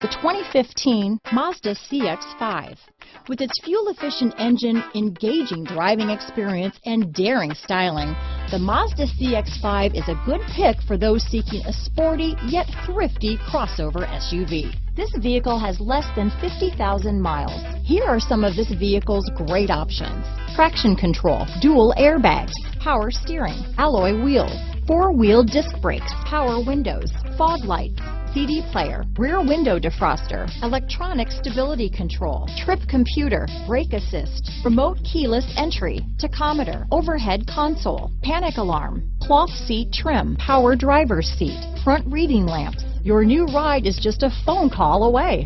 The 2015 Mazda CX-5. With its fuel-efficient engine, engaging driving experience, and daring styling, the Mazda CX-5 is a good pick for those seeking a sporty yet thrifty crossover SUV. This vehicle has less than 50,000 miles. Here are some of this vehicle's great options: traction control, dual airbags, power steering, alloy wheels, four-wheel disc brakes, power windows, fog lights, CD player, rear window defroster, electronic stability control, trip computer, brake assist, remote keyless entry, tachometer, overhead console, panic alarm, cloth seat trim, power driver's seat, front reading lamps. Your new ride is just a phone call away.